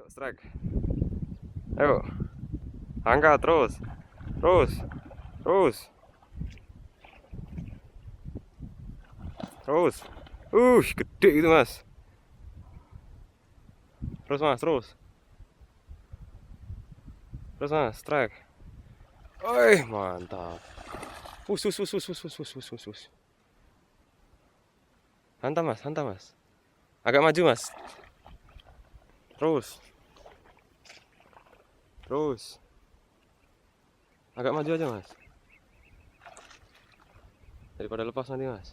Ayo strike. Ayo. Angkat terus. Terus. Terus. Terus. Gede itu, Mas. Terus, Mas, terus. Terus, Mas, strike. Mantap. Us, us, us, us, us, us, us, us, us, us. Hantam, Mas, hantam, Mas. Agak maju, Mas. Terus. Terus. Agak maju aja, Mas. Daripada lepas nanti, Mas.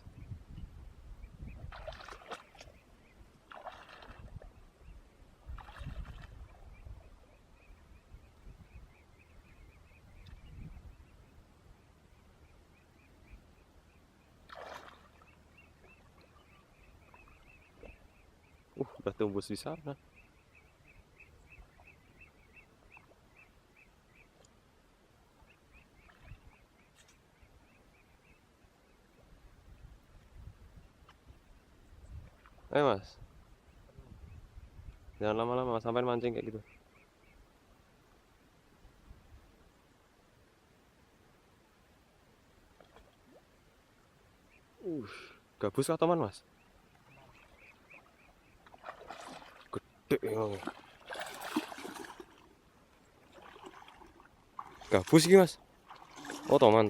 Udah tembus di sana. Ayo, Mas. Jangan lama-lama sampai mancing kayak gitu. Gabus atau teman, Mas? Gede emang. Gabus iki, Mas. Oh, toman.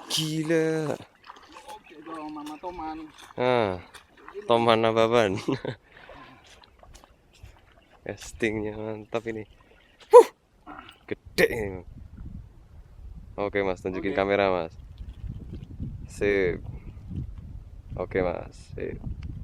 Gila. Oke dong, mama toman. Nah, toman ababan. Castingnya mantap ini. Gede ini. Oke, Mas, tunjukin kamera, Mas. Sip. Oke, Mas. Sip.